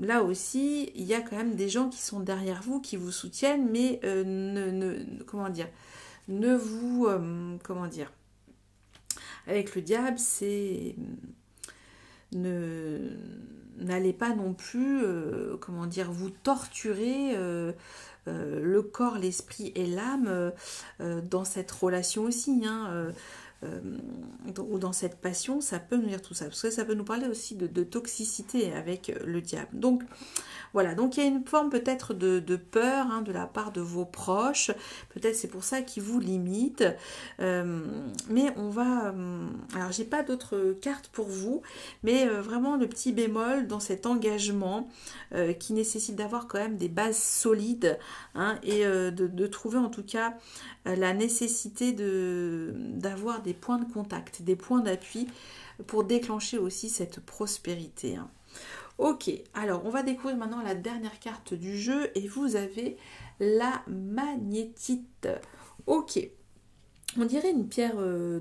là aussi il y a quand même des gens qui sont derrière vous, qui vous soutiennent, mais comment dire, ne vous, comment dire, avec le diable, c'est n'allez pas non plus, comment dire, vous torturer le corps, l'esprit et l'âme dans cette relation aussi, hein, ou dans cette passion, ça peut nous dire tout ça, parce que ça peut nous parler aussi de toxicité avec le diable. Donc voilà, donc il y a une forme peut-être de peur, hein, de la part de vos proches, peut-être c'est pour ça qu'ils vous limitent, mais on va, alors j'ai pas d'autres cartes pour vous, mais vraiment le petit bémol dans cet engagement qui nécessite d'avoir quand même des bases solides, hein, et de trouver en tout cas la nécessité d'avoir des points de contact, des points d'appui pour déclencher aussi cette prospérité, hein. Ok, alors on va découvrir maintenant la dernière carte du jeu et vous avez la magnétite. Ok, on dirait une pierre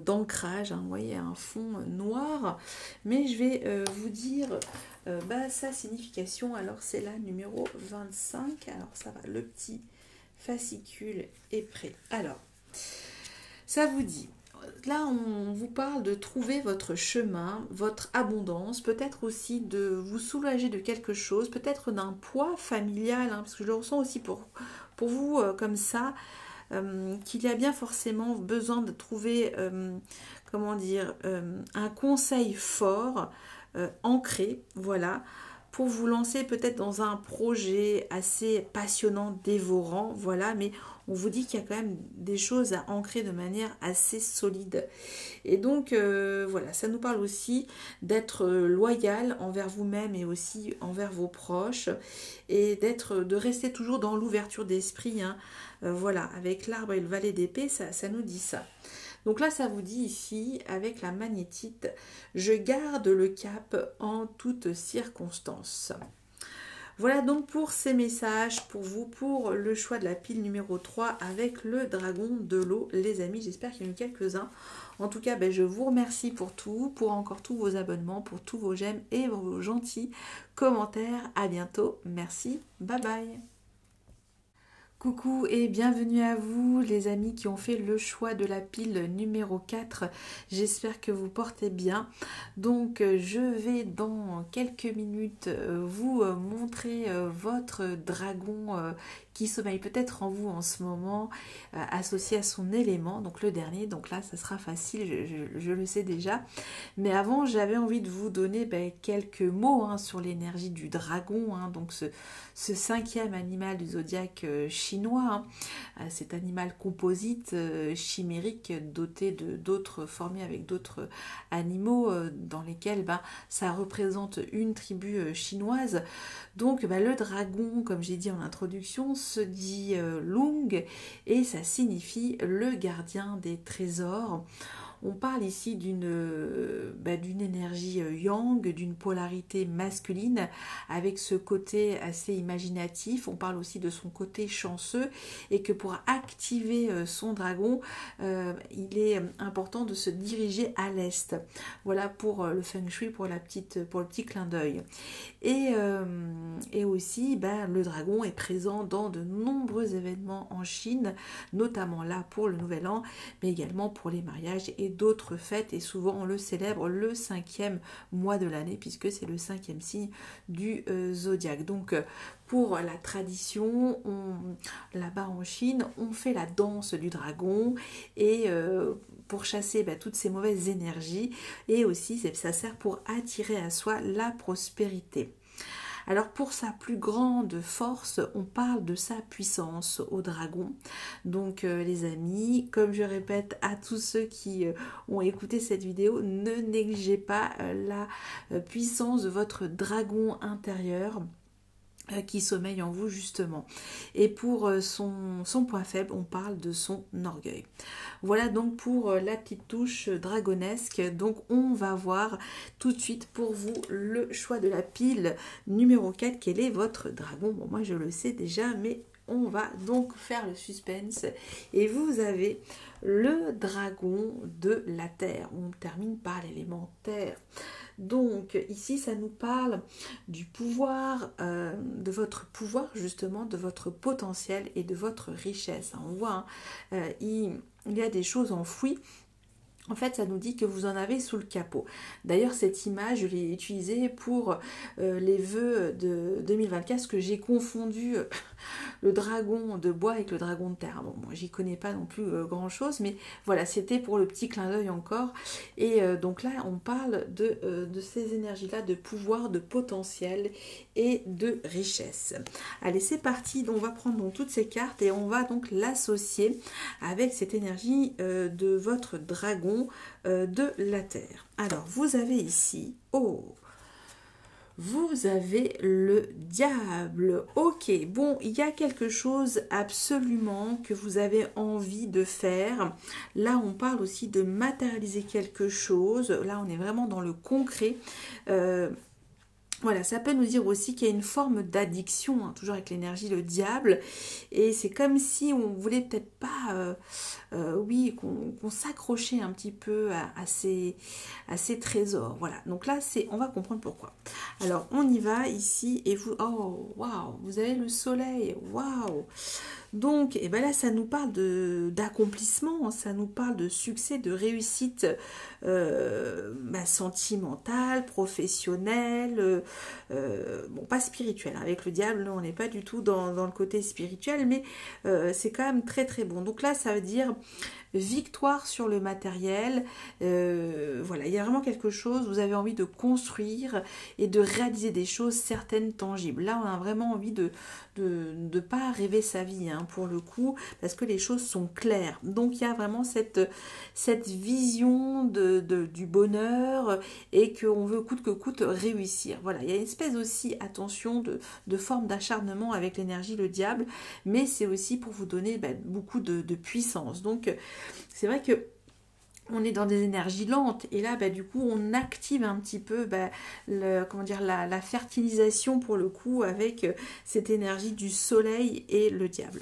d'ancrage, hein, vous voyez, un fond noir, mais je vais vous dire sa signification. Alors c'est la numéro 25, alors ça va, le petit fascicule est prêt. Alors, ça vous dit, là on vous parle de trouver votre chemin, votre abondance, peut-être aussi de vous soulager de quelque chose, peut-être d'un poids familial, hein, parce que je le ressens aussi pour vous comme ça, qu'il y a bien forcément besoin de trouver, comment dire, un conseil fort, ancré, voilà, pour vous lancer peut-être dans un projet assez passionnant, dévorant, voilà, mais on vous dit qu'il y a quand même des choses à ancrer de manière assez solide. Et donc, voilà, ça nous parle aussi d'être loyal envers vous-même et aussi envers vos proches, et de rester toujours dans l'ouverture d'esprit, hein. Voilà, avec l'arbre et le valet d'épée, ça nous dit ça. Donc là, ça vous dit ici, avec la magnétite, je garde le cap en toutes circonstances. Voilà donc pour ces messages, pour vous, pour le choix de la pile numéro 3 avec le dragon de l'eau, les amis. J'espère qu'il y en a eu quelques-uns. En tout cas, je vous remercie pour tout, pour encore tous vos abonnements, pour tous vos j'aime et vos gentils commentaires. À bientôt. Merci. Bye bye. Coucou et bienvenue à vous les amis qui ont fait le choix de la pile numéro 4. J'espère que vous portez bien. Donc je vais dans quelques minutes vous montrer votre dragon qui sommeille peut-être en vous en ce moment, associé à son élément, donc le dernier. Donc là ça sera facile, je le sais déjà. Mais avant j'avais envie de vous donner quelques mots, hein, sur l'énergie du dragon, hein, donc ce 5e animal du zodiaque chinois, hein, cet animal composite chimérique doté d'autres, formé avec d'autres animaux dans lesquels ça représente une tribu chinoise. Donc le dragon, comme j'ai dit en introduction, se dit Lung et ça signifie le gardien des trésors. On parle ici d'une énergie yang, d'une polarité masculine avec ce côté assez imaginatif. On parle aussi de son côté chanceux et que pour activer son dragon, il est important de se diriger à l'est. Voilà pour le feng shui, pour le petit clin d'œil. Et aussi, le dragon est présent dans de nombreux événements en Chine, notamment là pour le Nouvel An, mais également pour les mariages et d'autres fêtes, et souvent on le célèbre le 5e mois de l'année puisque c'est le 5e signe du zodiaque. Donc pour la tradition, là-bas en Chine, on fait la danse du dragon et pour chasser toutes ces mauvaises énergies, et aussi ça sert pour attirer à soi la prospérité. Alors pour sa plus grande force, on parle de sa puissance au dragon. Donc les amis, comme je répète à tous ceux qui ont écouté cette vidéo, ne négligez pas la puissance de votre dragon intérieur qui sommeille en vous justement. Et pour son point faible, on parle de son orgueil. Voilà donc pour la petite touche dragonesque. Donc on va voir tout de suite pour vous le choix de la pile numéro 4. Quel est votre dragon? Bon, moi je le sais déjà, mais on va donc faire le suspense. Et vous avez le dragon de la terre. On termine par l'élément terre. Donc ici ça nous parle du pouvoir, de votre pouvoir justement, de votre potentiel et de votre richesse. On voit, il y a des choses enfouies. En fait, ça nous dit que vous en avez sous le capot. D'ailleurs, cette image, je l'ai utilisée pour les vœux de 2024, parce que j'ai confondu le dragon de bois avec le dragon de terre. Bon, moi, j'y connais pas non plus grand-chose, mais voilà, c'était pour le petit clin d'œil encore. Et donc là, on parle de ces énergies-là, de pouvoir, de potentiel et de richesse. Allez, c'est parti. Donc, on va prendre donc toutes ces cartes et on va donc l'associer avec cette énergie de votre dragon de la terre. Alors, vous avez ici, vous avez le diable. Ok, bon, il y a quelque chose absolument que vous avez envie de faire. Là, on parle aussi de matérialiser quelque chose. Là, on est vraiment dans le concret. Voilà, ça peut nous dire aussi qu'il y a une forme d'addiction, hein, toujours avec l'énergie, le diable. Et c'est comme si on voulait peut-être pas, oui, qu'on s'accrochait un petit peu à ces trésors. Voilà, donc là, on va comprendre pourquoi. Alors, on y va ici et vous, oh, waouh, vous avez le soleil, waouh. Donc, et ben là, ça nous parle d'accomplissement, ça nous parle de succès, de réussite sentimentale, professionnelle, bon, pas spirituelle. Avec le diable, on n'est pas du tout dans le côté spirituel, mais c'est quand même très très bon. Donc là, ça veut dire victoire sur le matériel. Voilà, il y a vraiment quelque chose, vous avez envie de construire et de réaliser des choses certaines, tangibles. Là, on a vraiment envie de pas rêver sa vie, hein, pour le coup, parce que les choses sont claires. Donc, il y a vraiment cette vision du bonheur et qu'on veut coûte que coûte réussir. Voilà, il y a une espèce aussi, attention, de forme d'acharnement avec l'énergie, le diable, mais c'est aussi pour vous donner beaucoup de puissance. Donc, c'est vrai que on est dans des énergies lentes et là du coup on active un petit peu la fertilisation pour le coup avec cette énergie du soleil et le diable.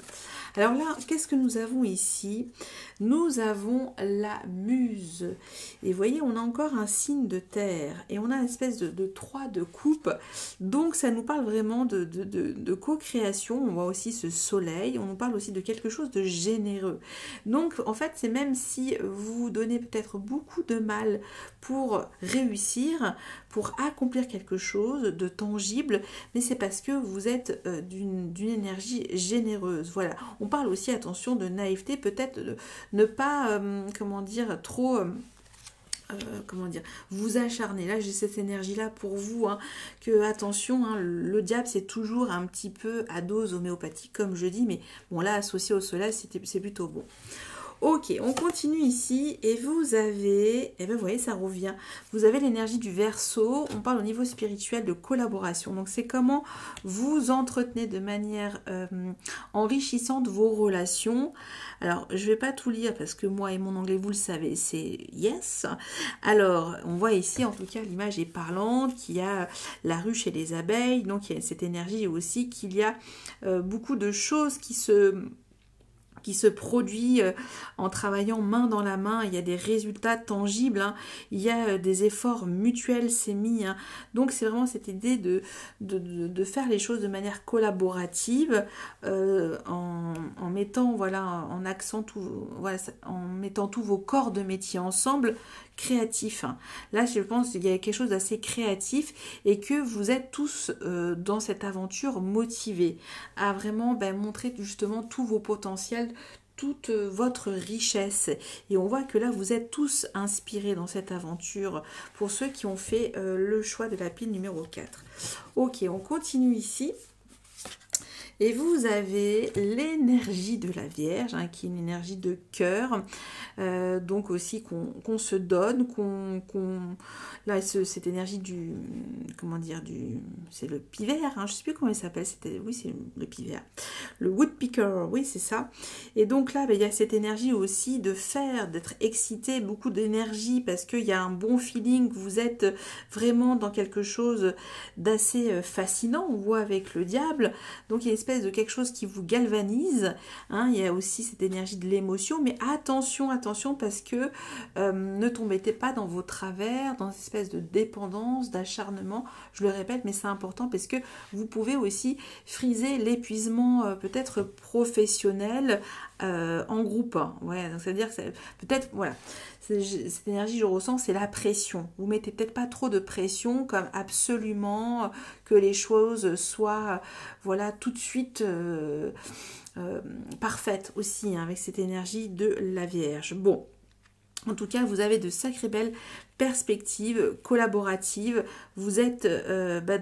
Alors là, qu'est-ce que nous avons ici? Nous avons la muse. Et vous voyez, on a encore un signe de terre. Et on a une espèce de 3 de coupe. Donc ça nous parle vraiment de co-création. On voit aussi ce soleil. On nous parle aussi de quelque chose de généreux. Donc en fait, c'est même si vous vous donnez peut-être beaucoup de mal pour réussir, pour accomplir quelque chose de tangible, mais c'est parce que vous êtes d'une énergie généreuse. Voilà. On parle aussi, attention, de naïveté, peut-être de ne pas, vous acharner. Là, j'ai cette énergie-là pour vous, hein, que, attention, hein, le diable, c'est toujours un petit peu à dose homéopathique, comme je dis, mais bon, là, associé au soleil, c'est plutôt bon. Ok, on continue ici et vous avez, vous voyez, ça revient. Vous avez l'énergie du Verseau. On parle au niveau spirituel de collaboration. Donc, c'est comment vous entretenez de manière enrichissante vos relations. Alors, je ne vais pas tout lire parce que moi et mon anglais, vous le savez, c'est yes. Alors, on voit ici, en tout cas, l'image est parlante, qu'il y a la ruche et les abeilles. Donc, il y a cette énergie aussi qu'il y a beaucoup de choses qui se produit en travaillant main dans la main. Il y a des résultats tangibles, hein. Il y a des efforts mutuels, c'est mis, hein. Donc c'est vraiment cette idée de faire les choses de manière collaborative, en mettant, voilà, en accent en mettant tous vos corps de métier ensemble, créatif, hein. Là, je pense qu'il y a quelque chose d'assez créatif et que vous êtes tous dans cette aventure motivés à vraiment montrer justement tous vos potentiels, toute votre richesse. Et on voit que là, vous êtes tous inspirés dans cette aventure pour ceux qui ont fait le choix de la pile numéro 4. Ok, on continue ici. Et vous avez l'énergie de la Vierge, hein, qui est une énergie de cœur, donc aussi qu'on se donne, là cette énergie du, c'est le pivert, hein, je ne sais plus comment il s'appelle, oui c'est le pivert, le woodpecker, oui c'est ça. Et donc là, il y a cette énergie aussi d'être excité, beaucoup d'énergie parce qu'il y a un bon feeling, vous êtes vraiment dans quelque chose d'assez fascinant, on voit avec le diable, donc il y a une espèce espèce de quelque chose qui vous galvanise, hein. Il y a aussi cette énergie de l'émotion, mais attention, attention, parce que ne tombez pas dans vos travers, dans une espèce de dépendance, d'acharnement, je le répète, mais c'est important parce que vous pouvez aussi friser l'épuisement peut-être professionnel en groupe, hein. Ouais, c'est-à-dire que peut-être, voilà, cette énergie, je ressens, c'est la pression. Vous mettez peut-être pas trop de pression, comme absolument que les choses soient, voilà, tout de suite parfaites aussi, hein, avec cette énergie de la Vierge. Bon. En tout cas, vous avez de sacrées belles perspectives collaboratives. Vous êtes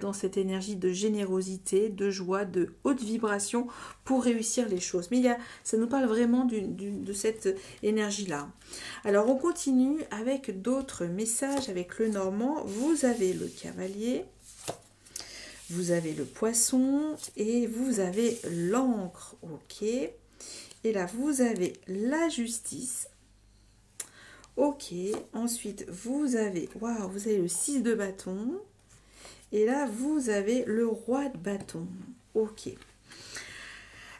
dans cette énergie de générosité, de joie, de haute vibration pour réussir les choses. Mais ça nous parle vraiment de cette énergie-là. Alors, on continue avec d'autres messages avec le Normand. Vous avez le Cavalier, vous avez le Poisson et vous avez l'Ancre. Ok. Et là, vous avez la Justice. Ok, ensuite vous avez, waouh, vous avez le 6 de bâton. Et là, vous avez le Roi de bâton. Ok.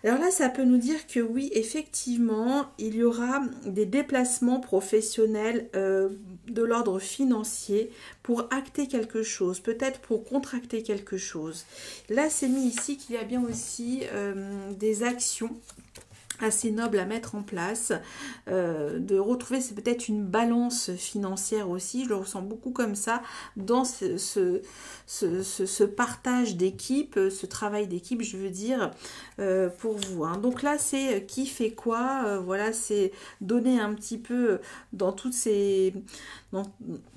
Alors là, ça peut nous dire que oui, effectivement, il y aura des déplacements professionnels de l'ordre financier pour acter quelque chose, peut-être pour contracter quelque chose. Là, c'est mis ici qu'il y a bien aussi des actions assez noble à mettre en place, de retrouver, c'est peut-être une balance financière aussi, je le ressens beaucoup comme ça, dans ce partage d'équipe, ce travail d'équipe, je veux dire, pour vous, hein. Donc là, c'est qui fait quoi, voilà, c'est donner un petit peu dans toutes ces...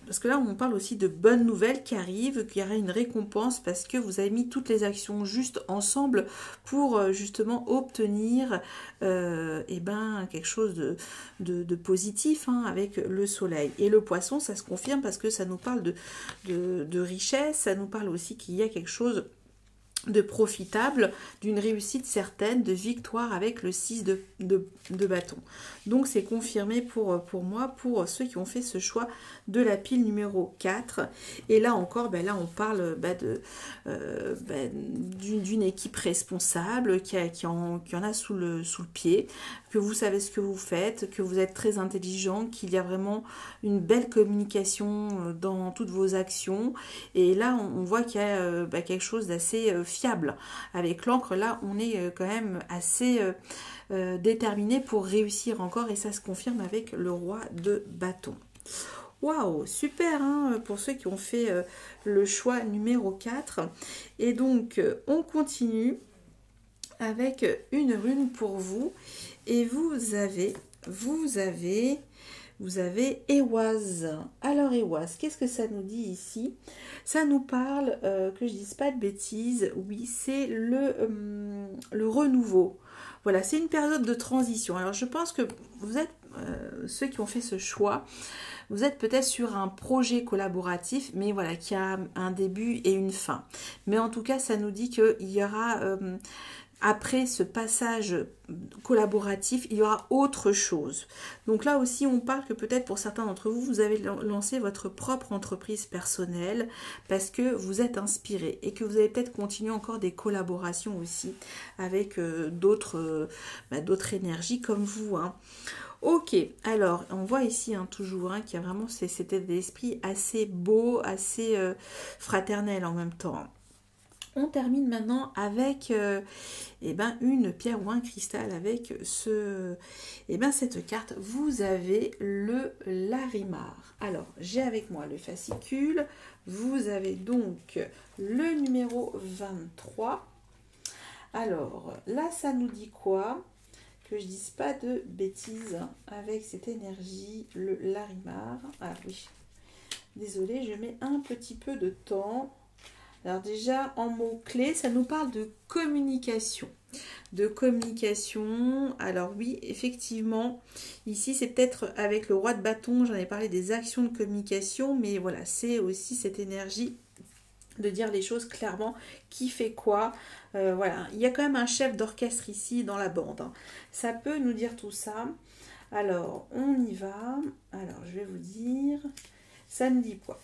Parce que là, on parle aussi de bonnes nouvelles qui arrivent, qu'il y aura une récompense parce que vous avez mis toutes les actions juste ensemble pour justement obtenir quelque chose de positif, hein, avec le soleil. Et le Poisson, ça se confirme parce que ça nous parle de richesse, ça nous parle aussi qu'il y a quelque chose de profitable, d'une réussite certaine, de victoire avec le 6 de bâton. Donc c'est confirmé pour moi, pour ceux qui ont fait ce choix de la pile numéro 4. Et là encore, là on parle d'une équipe responsable qui en a sous le pied, que vous savez ce que vous faites, que vous êtes très intelligent, qu'il y a vraiment une belle communication dans toutes vos actions. Et là on voit qu'il y a quelque chose d'assez fiable. Avec l'encre, là, on est quand même assez déterminé pour réussir encore, et ça se confirme avec le Roi de bâton. Waouh, super, hein, pour ceux qui ont fait le choix numéro 4. Et donc, on continue avec une rune pour vous. Et vous avez Éoise. Alors Éoise, qu'est-ce que ça nous dit ici? Ça nous parle, que je dise pas de bêtises, oui, c'est le renouveau. Voilà, c'est une période de transition. Alors je pense que vous êtes, ceux qui ont fait ce choix, vous êtes peut-être sur un projet collaboratif, mais voilà, qui a un début et une fin. Mais en tout cas, ça nous dit qu'il y aura... après ce passage collaboratif, il y aura autre chose. Donc là aussi, on parle que peut-être pour certains d'entre vous, vous avez lancé votre propre entreprise personnelle parce que vous êtes inspiré et que vous allez peut-être continuer encore des collaborations aussi avec d'autres énergies comme vous, hein. Ok, alors on voit ici toujours qu'il y a vraiment cet état d'esprit assez beau, assez fraternel en même temps. On termine maintenant avec une pierre ou un cristal avec cette carte. Vous avez le Larimar. Alors, j'ai avec moi le fascicule. Vous avez donc le numéro 23. Alors, là, ça nous dit quoi? Que je dise pas de bêtises avec cette énergie, le Larimar. Ah oui, désolée, je mets un petit peu de temps. Alors déjà, en mots-clés, ça nous parle de communication. De communication, alors oui, effectivement, ici c'est peut-être avec le Roi de bâton, j'en ai parlé des actions de communication, mais voilà, c'est aussi cette énergie de dire les choses clairement, qui fait quoi, voilà. Il y a quand même un chef d'orchestre ici dans la bande, hein. Ça peut nous dire tout ça. Alors, on y va. Alors, je vais vous dire, ça nous dit quoi?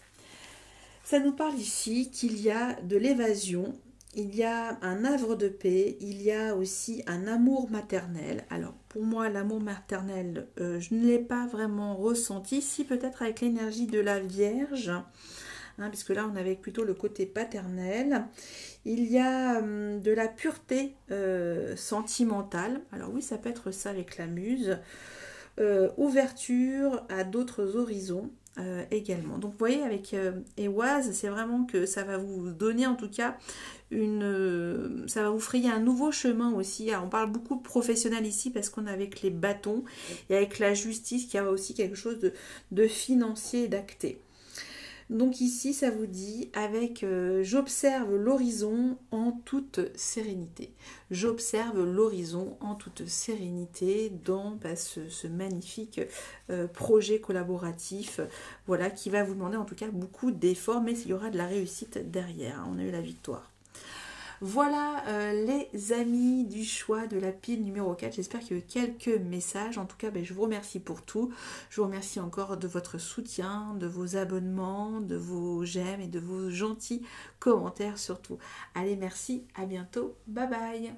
Ça nous parle ici qu'il y a de l'évasion, il y a un havre de paix, il y a aussi un amour maternel. Alors pour moi, l'amour maternel, je ne l'ai pas vraiment ressenti, si peut-être avec l'énergie de la Vierge, hein, puisque là on avait plutôt le côté paternel. Il y a de la pureté sentimentale. Alors oui, ça peut être ça avec la muse. Ouverture à d'autres horizons. Également. Donc vous voyez avec Éoise, c'est vraiment que ça va vous donner en tout cas ça va vous frayer un nouveau chemin aussi. Alors, on parle beaucoup de professionnel ici parce qu'on est avec les bâtons et avec la justice qui a aussi quelque chose de financier et d'acté. Donc ici, ça vous dit avec j'observe l'horizon en toute sérénité. J'observe l'horizon en toute sérénité dans ce magnifique projet collaboratif, voilà, qui va vous demander en tout cas beaucoup d'efforts, mais il y aura de la réussite derrière. Hein, on a eu la victoire. Voilà les amis du choix de la pile numéro 4. J'espère qu'il y a eu quelques messages. En tout cas, je vous remercie pour tout. Je vous remercie encore de votre soutien, de vos abonnements, de vos j'aime et de vos gentils commentaires surtout. Allez, merci, à bientôt. Bye bye.